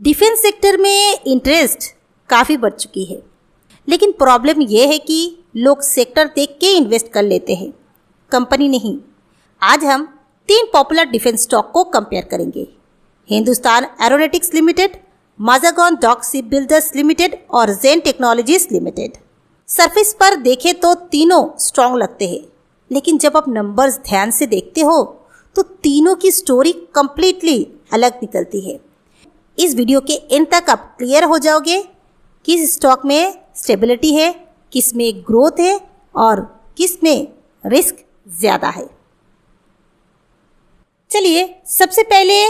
Defence sector में interest काफ़ी बढ़ चुकी है, लेकिन प्रॉब्लम यह है कि लोग सेक्टर देख के इन्वेस्ट कर लेते हैं, कंपनी नहीं। आज हम 3 पॉपुलर डिफेंस स्टॉक को कंपेयर करेंगे। Hindustan Aeronautics Limited, Mazagon Dock Ship Builders Limited और ज़ेन टेक्नोलॉजीज लिमिटेड। सरफेस पर देखें तो तीनों स्ट्रॉन्ग लगते हैं, लेकिन जब आप नंबर्स ध्यान से देखते हो तो तीनों की स्टोरी कंप्लीटली अलग निकलती है। इस वीडियो के एंड तक आप क्लियर हो जाओगे किस स्टॉक में स्टेबिलिटी है, किस में ग्रोथ है और किस में रिस्क ज़्यादा है। चलिए सबसे पहले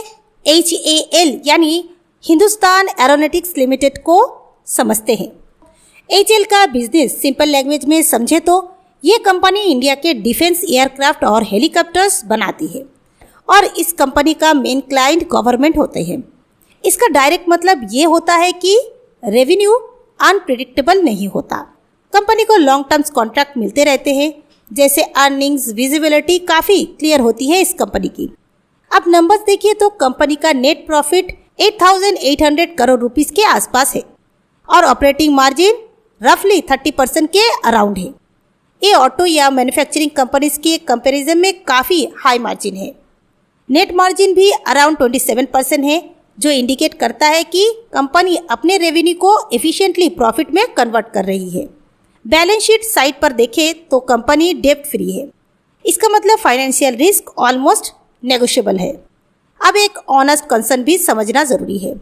HAL यानी हिंदुस्तान एरोनॉटिक्स लिमिटेड को समझते हैं। HAL का बिजनेस सिंपल लैंग्वेज में समझे तो ये कंपनी इंडिया के डिफेंस एयरक्राफ्ट और हेलीकॉप्टर्स बनाती है और इस कंपनी का मेन क्लाइंट गवर्नमेंट होते हैं। इसका डायरेक्ट मतलब ये होता है कि रेवेन्यू अनप्रिडिक्टेबल नहीं होता। कंपनी को लॉन्ग टर्म्स कॉन्ट्रैक्ट मिलते रहते हैं, जैसे अर्निंग्स विजिबिलिटी काफ़ी क्लियर होती है इस कंपनी की। अब नंबर्स देखिए तो कंपनी का नेट प्रॉफिट 8,800 करोड़ रुपीस के आसपास है और ऑपरेटिंग मार्जिन रफली 30% के अराउंड है। ये ऑटो या मैन्युफैक्चरिंग कंपनीज के कंपैरिजन में काफ़ी हाई मार्जिन है। नेट मार्जिन भी अराउंड 27% है, जो इंडिकेट करता है कि कंपनी अपने रेवेन्यू को एफिशिएंटली प्रॉफिट में कन्वर्ट कर रही है। बैलेंस शीट साइड पर देखें तो कंपनी डेब्ट फ्री है। इसका मतलब फाइनेंशियल रिस्क ऑलमोस्ट नेगोशिएबल है। अब एक ऑनेस्ट कंसर्न भी समझना ज़रूरी है।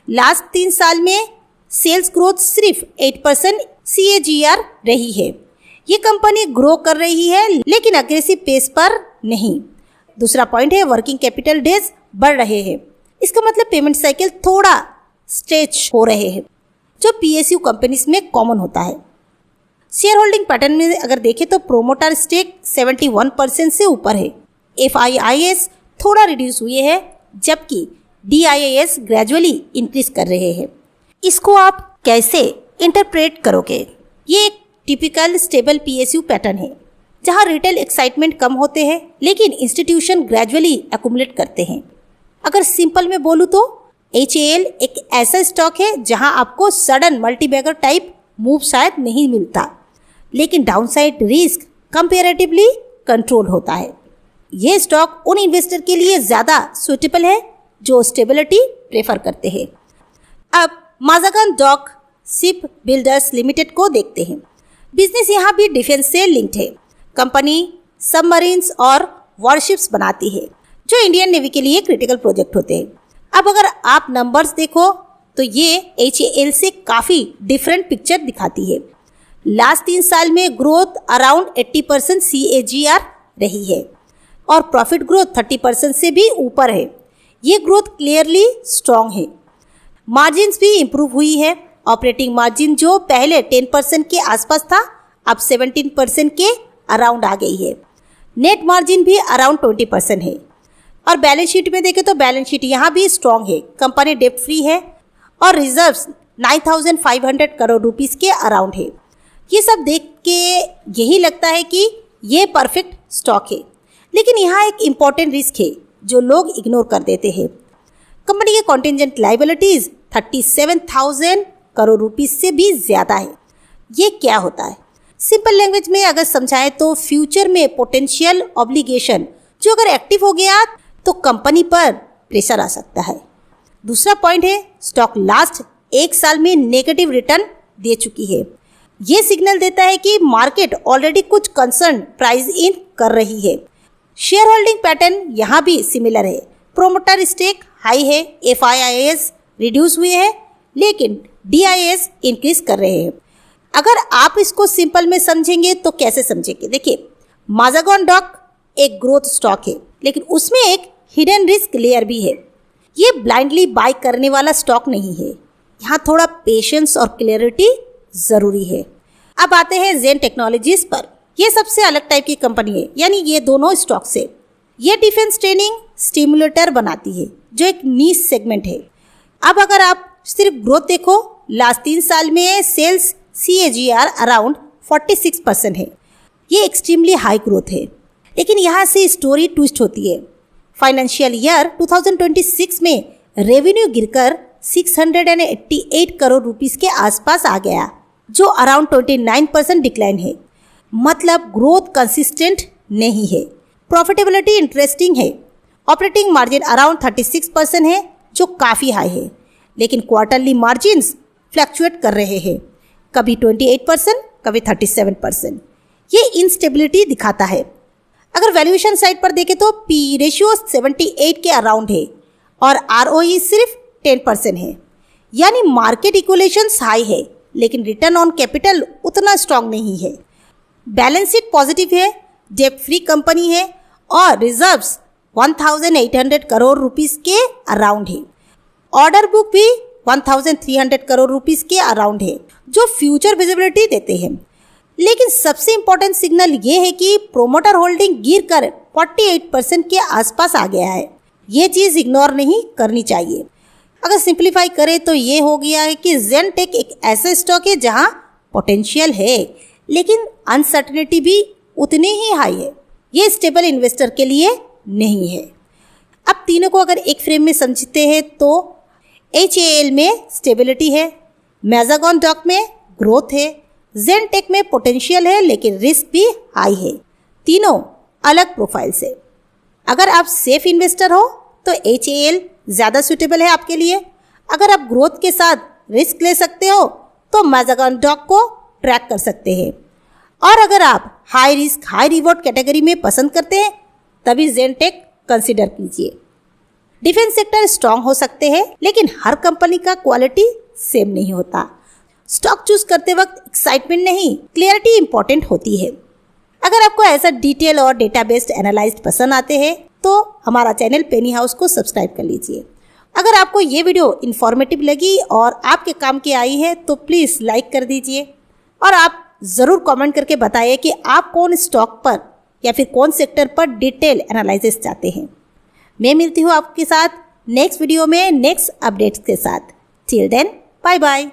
लास्ट 3 साल में सेल्स ग्रोथ सिर्फ 8% CAGR रही है। ये कंपनी ग्रो कर रही है लेकिन अग्रेसिव पेस पर नहीं। दूसरा पॉइंट है वर्किंग कैपिटल डेज बढ़ रहे हैं। इसका मतलब पेमेंट साइकिल थोड़ा स्ट्रेच हो रहे हैं, जो PSU कंपनीज में कॉमन होता है। शेयर होल्डिंग पैटर्न में अगर देखें तो प्रोमोटर स्टेक 71% से ऊपर है। FIIs थोड़ा रिड्यूस हुए हैं, जबकि DIIs ग्रेजुअली इंक्रीज कर रहे हैं। इसको आप कैसे इंटरप्रेट करोगे? ये एक टिपिकल स्टेबल PSU पैटर्न है, जहां रिटेल एक्साइटमेंट कम होते हैं लेकिन इंस्टीट्यूशन ग्रेजुअली एक्यूमुलेट करते हैं। अगर सिंपल में बोलूँ तो HAL एक ऐसा स्टॉक है जहां आपको सडन मल्टीबैगर टाइप मूव शायद नहीं मिलता, लेकिन डाउनसाइड रिस्क कंपैरेटिवली कंट्रोल होता है। ये स्टॉक उन इन्वेस्टर के लिए ज़्यादा सुटेबल है जो स्टेबिलिटी प्रेफर करते हैं। अब माज़ागॉन डॉक शिप बिल्डर्स लिमिटेड को देखते हैं। बिजनेस यहाँ भी डिफेंस से लिंक्ड है। कंपनी सबमरीन्स और वॉरशिप्स बनाती है, जो इंडियन नेवी के लिए क्रिटिकल प्रोजेक्ट होते हैं। अब अगर आप नंबर्स देखो तो ये HAL से काफ़ी डिफरेंट पिक्चर दिखाती है। लास्ट 3 साल में ग्रोथ अराउंड 80% CAGR रही है और प्रॉफिट ग्रोथ 30% से भी ऊपर है। ये ग्रोथ क्लियरली स्ट्रॉन्ग है। मार्जिन्स भी इम्प्रूव हुई है। ऑपरेटिंग मार्जिन जो पहले 10% के आसपास था, अब 17% के अराउंड आ गई है। नेट मार्जिन भी अराउंड 20% है। और बैलेंस शीट में देखें तो बैलेंस शीट यहाँ भी स्ट्रॉन्ग है। कंपनी डेब्ट फ्री है और रिजर्व्स 9,500 करोड़ रुपीस के अराउंड है। ये सब देख के यही लगता है कि ये परफेक्ट स्टॉक है, लेकिन यहाँ एक इम्पॉर्टेंट रिस्क है जो लोग इग्नोर कर देते हैं। कंपनी के कॉन्टिजेंट लाइबिलिटीज 37,000 करोड़ रुपीस से भी ज़्यादा है। ये क्या होता है? सिंपल लैंग्वेज में अगर समझाएं तो फ्यूचर में पोटेंशियल ऑब्लिगेशन जो अगर एक्टिव हो गया तो कंपनी पर प्रेशर आ सकता है। दूसरा पॉइंट है स्टॉक लास्ट 1 साल में नेगेटिव रिटर्न दे चुकी है। ये सिग्नल देता है कि मार्केट ऑलरेडी कुछ कंसर्न प्राइस इन कर रही है। शेयर होल्डिंग पैटर्न यहाँ भी सिमिलर है। प्रोमोटर स्टेक हाई है, FIIs रिड्यूस हुए हैं लेकिन DIIs इंक्रीज कर रहे हैं। अगर आप इसको सिंपल में समझेंगे तो कैसे समझेंगे? देखिए, माज़ागॉन डॉक एक ग्रोथ स्टॉक है, लेकिन उसमें एक हिडन रिस्क लेयर भी है। ये ब्लाइंडली बाय करने वाला स्टॉक नहीं है। यहाँ थोड़ा पेशेंस और क्लियरिटी ज़रूरी है। अब आते हैं ज़ेन टेक्नोलॉजीज पर। ये सबसे अलग टाइप की कंपनी है, यानी ये दोनों स्टॉक से। ये डिफेंस ट्रेनिंग स्टिमुलेटर बनाती है, जो एक नीश सेगमेंट है। अब अगर आप सिर्फ ग्रोथ देखो, लास्ट 3 साल में सेल्स CAGR अराउंड 46% है। ये एक्सट्रीमली हाई ग्रोथ है, लेकिन यहाँ से स्टोरी ट्विस्ट होती है। फाइनेंशियल ईयर 2026 में रेवेन्यू गिरकर 688 करोड़ रुपीस के आसपास आ गया, जो अराउंड 29% डिक्लाइन है। मतलब ग्रोथ कंसिस्टेंट नहीं है। प्रॉफिटेबिलिटी इंटरेस्टिंग है। ऑपरेटिंग मार्जिन अराउंड 36% है, जो काफ़ी हाई है, लेकिन क्वार्टरली मार्जिन्स फ्लक्चुएट कर रहे हैं, कभी 28%, कभी 37%। ये इंस्टेबिलिटी दिखाता है। अगर वैल्यूएशन साइड पर देखें तो पी रेशियो 78 के अराउंड है और ROE सिर्फ 10% है, यानी मार्केट इक्वलेशंस हाई है, लेकिन रिटर्न ऑन कैपिटल उतना स्ट्रांग नहीं है। बैलेंस शीट पॉजिटिव है, डेट फ्री कंपनी है और रिजर्व्स 1800 करोड़ रुपीस के अराउंड है। ऑर्डर बुक भी 1300 करोड़ रुपीस के अराउंड है, जो फ्यूचर विजिबिलिटी देते हैं। लेकिन सबसे इंपॉर्टेंट सिग्नल ये है कि प्रोमोटर होल्डिंग गिर कर 48% के आसपास आ गया है। ये चीज़ इग्नोर नहीं करनी चाहिए। अगर सिंप्लीफाई करें तो ये हो गया है कि जेनटेक एक ऐसा स्टॉक है जहां पोटेंशियल है, लेकिन अनसर्टेनिटी भी उतनी ही हाई है। ये स्टेबल इन्वेस्टर के लिए नहीं है। अब तीनों को अगर एक फ्रेम में समझते हैं तो HAL में स्टेबिलिटी है, मैज़ागॉन डॉक में ग्रोथ है, जेनटेक में पोटेंशियल है लेकिन रिस्क भी हाई है। तीनों अलग प्रोफाइल से। अगर आप सेफ इन्वेस्टर हो तो HAL ज़्यादा सूटेबल है आपके लिए। अगर आप ग्रोथ के साथ रिस्क ले सकते हो तो मैज़ागॉन डॉक को ट्रैक कर सकते हैं। और अगर आप high risk high reward category में पसंद करते हैं तभी जेनटेक कंसिडर कीजिए। डिफेंस सेक्टर स्ट्रांग हो सकते हैं, लेकिन हर कंपनी का क्वालिटी सेम नहीं होता। स्टॉक चूज करते वक्त एक्साइटमेंट नहीं, क्लियरिटी इंपॉर्टेंट होती है। अगर आपको ऐसा डिटेल और डेटा बेस्ड एनालाइज्ड पसंद आते हैं तो हमारा चैनल पेनी हाउस को सब्सक्राइब कर लीजिए। अगर आपको ये वीडियो इन्फॉर्मेटिव लगी और आपके काम की आई है तो प्लीज़ लाइक कर दीजिए और आप ज़रूर कमेंट करके बताइए कि आप कौन स्टॉक पर या फिर कौन सेक्टर पर डिटेल एनालिसिस चाहते हैं। मैं मिलती हूँ आपके साथ नेक्स्ट वीडियो में नेक्स्ट अपडेट्स के साथ। Till then, bye bye.